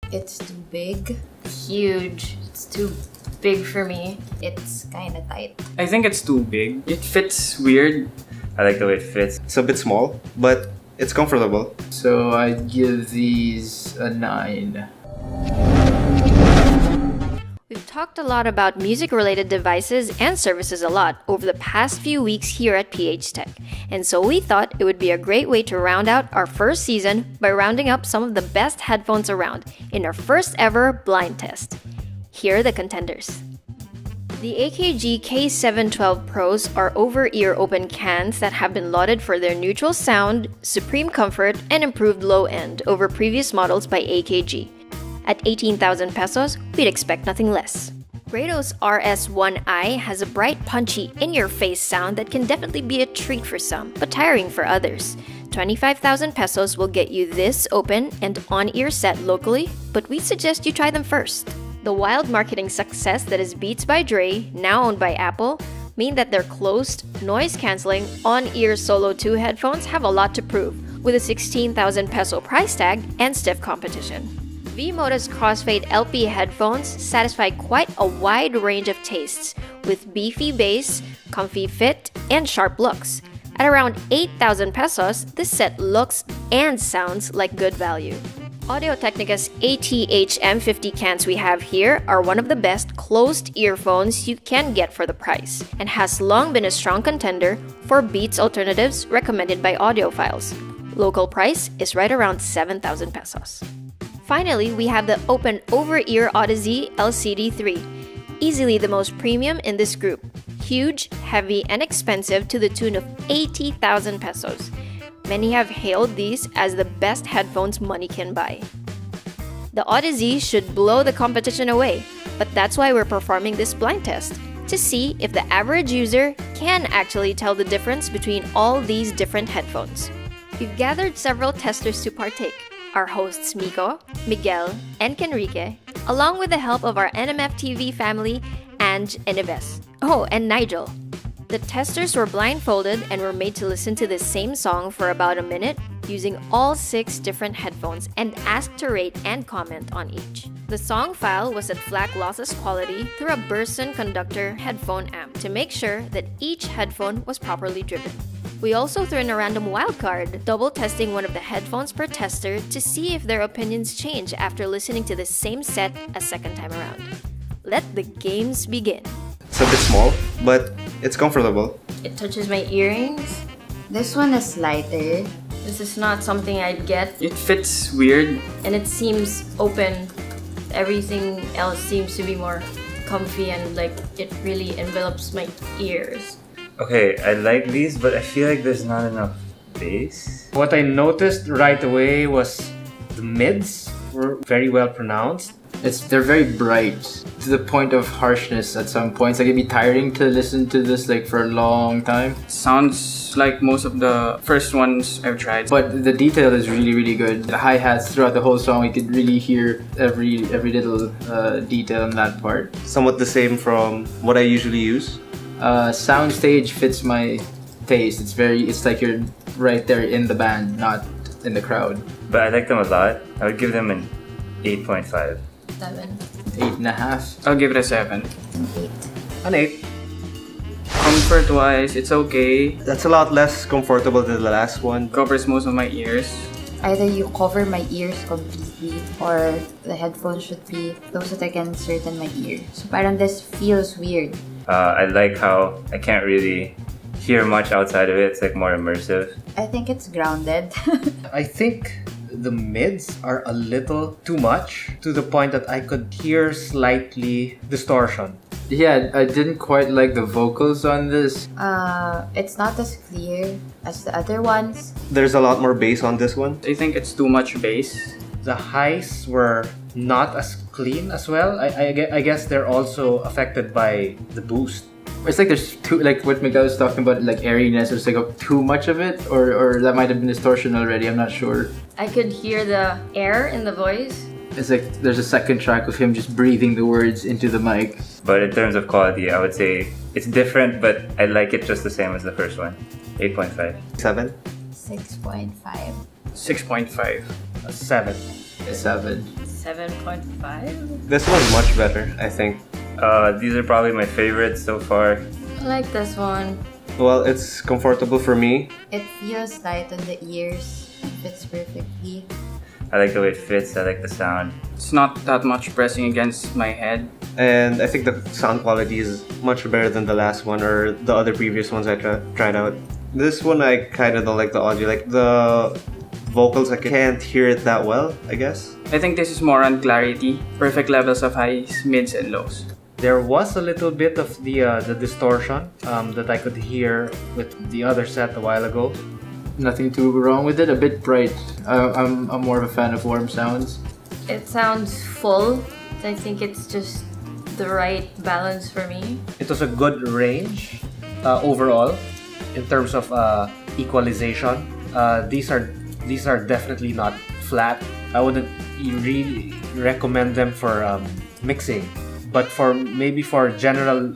It's too big. Huge. It's too big for me. It's kind of tight. I think it's too big. It fits weird. I like the way it fits. It's a bit small, but it's comfortable. So I'd give these a 9. We've talked a lot about music-related devices and services a lot over the past few weeks here at PH Tech, and so we thought it would be a great way to round out our first season by rounding up some of the best headphones around in our first ever blind test. Here are the contenders. The AKG K712 Pros are over-ear open cans that have been lauded for their neutral sound, supreme comfort, and improved low end over previous models by AKG. At 18,000 pesos, we'd expect nothing less. Grado's RS1i has a bright, punchy, in-your-face sound that can definitely be a treat for some, but tiring for others. 25,000 pesos will get you this open and on-ear set locally, but we suggest you try them first. The wild marketing success that is Beats by Dre, now owned by Apple, mean that their closed, noise-canceling, on-ear Solo 2 headphones have a lot to prove, with a 16,000 peso price tag and stiff competition. V-Moda's Crossfade LP headphones satisfy quite a wide range of tastes, with beefy bass, comfy fit, and sharp looks. At around 8,000 pesos, this set looks and sounds like good value. Audio-Technica's ATH M50 cans we have here are one of the best closed earphones you can get for the price, and has long been a strong contender for Beats alternatives recommended by audiophiles. Local price is right around 7,000 pesos. Finally, we have the open over-ear Odyssey LCD3, easily the most premium in this group. Huge, heavy, and expensive to the tune of 80,000 pesos. Many have hailed these as the best headphones money can buy. The Odyssey should blow the competition away, but that's why we're performing this blind test, to see if the average user can actually tell the difference between all these different headphones. We've gathered several testers to partake. Our hosts Miko, Miguel, and Kenrique, along with the help of our NMF TV family, Ange and Ives. Oh, and Nigel. The testers were blindfolded and were made to listen to the same song for about a minute using all 6 different headphones and asked to rate and comment on each. The song file was at FLAC lossless quality through a Burson conductor headphone amp to make sure that each headphone was properly driven. We also threw in a random wildcard, double testing one of the headphones per tester to see if their opinions change after listening to the same set a second time around. Let the games begin. It's a bit small, but it's comfortable. It touches my earrings. This one is lighter. This is not something I'd get, It fits weird. and it seems open. Everything else seems to be more comfy and like it really envelops my ears. Okay, I like these, but I feel like there's not enough bass. What I noticed right away was the mids were very well pronounced. They're very bright to the point of harshness at some points. Like it'd be tiring to listen to this like for a long time. Sounds like most of the first ones I've tried. But the detail is really, really good. The hi-hats throughout the whole song, you could really hear every little detail in that part. Somewhat the same from what I usually use. Soundstage fits my taste. It's like you're right there in the band, not in the crowd. But I like them a lot. I would give them an 8.5. 7. 8.5. I'll give it a 7. 8. An 8. Comfort-wise, it's okay. That's a lot less comfortable than the last one. Covers most of my ears. Either you cover my ears completely or the headphones should be close that I can insert in my ear. So parang this feels weird. I like how I can't really hear much outside of it. It's like more immersive. I think it's grounded. I think the mids are a little too much to the point that I could hear slightly distortion. Yeah, I didn't quite like the vocals on this. It's not as clear as the other ones. There's a lot more bass on this one. I think it's too much bass. The highs were not as clean as well. I guess they're also affected by the boost. It's like there's too, like what Miguel was talking about, like airiness. There's like too much of it, or that might have been distortion already. I'm not sure. I could hear the air in the voice. It's like there's a second track of him just breathing the words into the mic. But in terms of quality, I would say it's different, but I like it just the same as the first one. 8.5. 7? 6.5. 6.5. A 7. 7. 7.5. This one's much better, I think. These are probably my favorites so far. I like this one. Well, it's comfortable for me. It feels light on the ears. It fits perfectly. I like the way it fits. I like the sound. It's not that much pressing against my head. And I think the sound quality is much better than the last one or the other previous ones I tried out. This one I kind of don't like the audio. Like the vocals, I can't hear it that well, I guess. I think this is more on clarity. Perfect levels of highs, mids, and lows. There was a little bit of the distortion that I could hear with the other set a while ago. Nothing too wrong with it. A bit bright. I'm more of a fan of warm sounds. It sounds full. I think it's just the right balance for me. It was a good range overall in terms of equalization. These are definitely not flat. I wouldn't really recommend them for mixing, but for general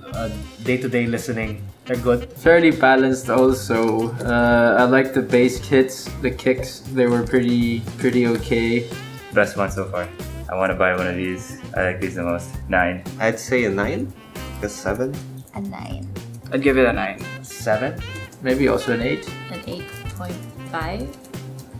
day-to-day listening, they're good. Fairly balanced also. I like the bass hits, the kicks. They were pretty okay. Best one so far. I want to buy one of these. I like these the most. 9. I'd say a 9, a 7, A 9. I'd give it a 9. 7. Maybe also an 8. An 8.5.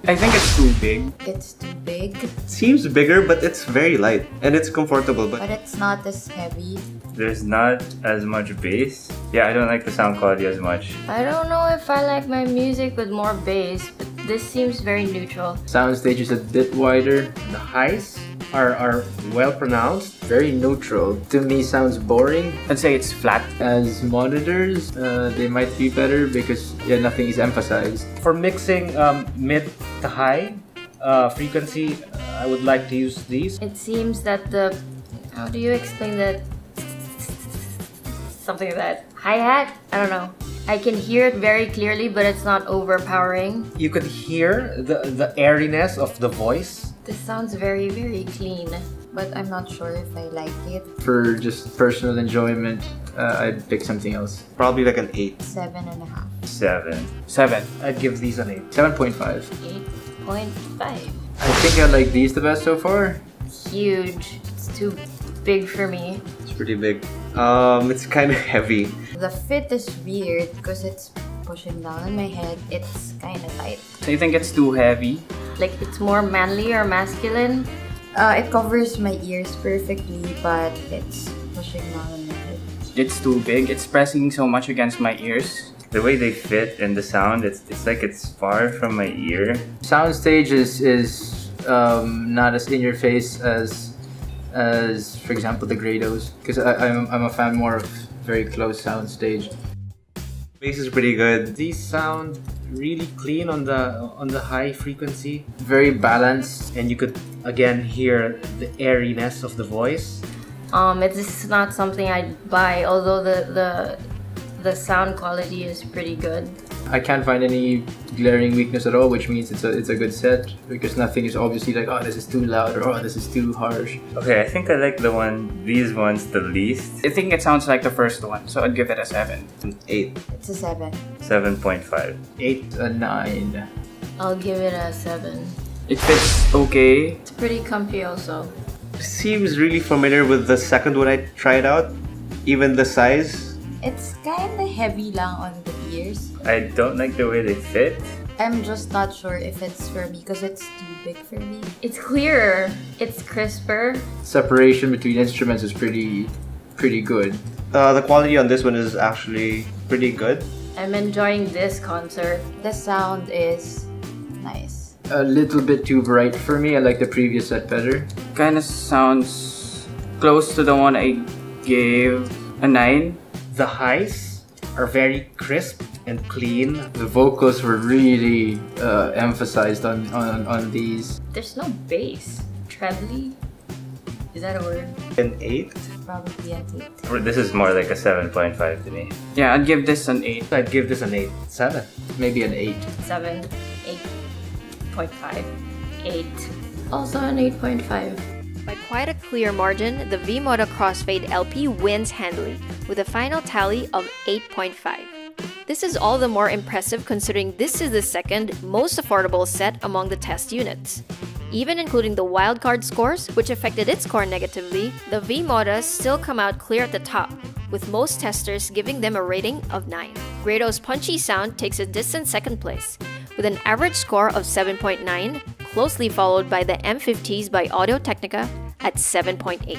I think it's too big. It's too big, Seems bigger, but it's very light and it's comfortable. but it's not as heavy. There's not as much bass. Yeah, I don't like the sound quality as much. I don't know if I like my music with more bass, but this seems very neutral. Soundstage is a bit wider. The highs are well pronounced. Very neutral. To me, sounds boring. I'd say it's flat. As monitors, they might be better because nothing is emphasized. For mixing mid to high frequency, I would like to use these. It seems that how do you explain that? Something like that. Hi-hat? I don't know. I can hear it very clearly, but it's not overpowering. You could hear the airiness of the voice. This sounds very, very clean. But I'm not sure if I like it. For just personal enjoyment, I'd pick something else. Probably like an 8. 7.5. 7. 7. I'd give these an 8. 7.5. 8.5. I think I like these the best so far. Huge. It's too big for me. It's pretty big. It's kind of heavy. The fit is weird because it's pushing down on my head. It's kind of tight. So you think it's too heavy? Like it's more manly or masculine. It covers my ears perfectly, but it's pushing down on my head. It's too big. It's pressing so much against my ears. The way they fit and the sound, it's like it's far from my ear. Soundstage is not as in your face as for example the Grados, because I'm a fan more of very close soundstage. Bass is pretty good. These sound really clean on the high frequency, Very balanced. and you could again hear the airiness of the voice. It's not something I'd buy, although the sound quality is pretty good. I can't find any glaring weakness at all, which means it's a good set because nothing is obviously like, oh, this is too loud or oh, this is too harsh. Okay, I think I like these ones the least. I think it sounds like the first one, so I'd give it a 7. An 8. It's a 7. 7.5. 8, a 9. I'll give it a 7. It fits okay. It's pretty comfy also. Seems really familiar with the second one I tried out. Even the size. It's kind of heavy lang on the ears. I don't like the way they fit. I'm just not sure if it's for me because it's too big for me. It's clearer. It's crisper. Separation between instruments is pretty good. The quality on this one is actually pretty good. I'm enjoying this concert. The sound is nice. A little bit too bright for me. I like the previous set better. Kind of sounds close to the one I gave a 9. The highs are very crisp and clean. The vocals were really emphasized on these. There's no bass. Trebly? Is that a word? An 8. Probably an 8. This is more like a 7.5 to me. Yeah, I'd give this an 8. I'd give this an 8. 7. Maybe an 8. 7. 8.5. 8. Also an 8.5. By quite a clear margin, the V-Moda Crossfade LP wins handily, with a final tally of 8.5. This is all the more impressive considering this is the second most affordable set among the test units. Even including the wildcard scores, which affected its score negatively, the V-Modas still come out clear at the top, with most testers giving them a rating of 9. Grado's punchy sound takes a distant second place, with an average score of 7.9, closely followed by the M50s by Audio-Technica at 7.8.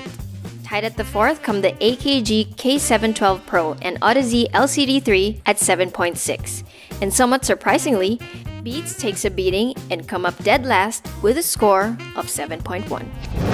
Tied at the fourth come the AKG K712 Pro and Odyssey LCD3 at 7.6. And somewhat surprisingly, Beats takes a beating and come up dead last with a score of 7.1.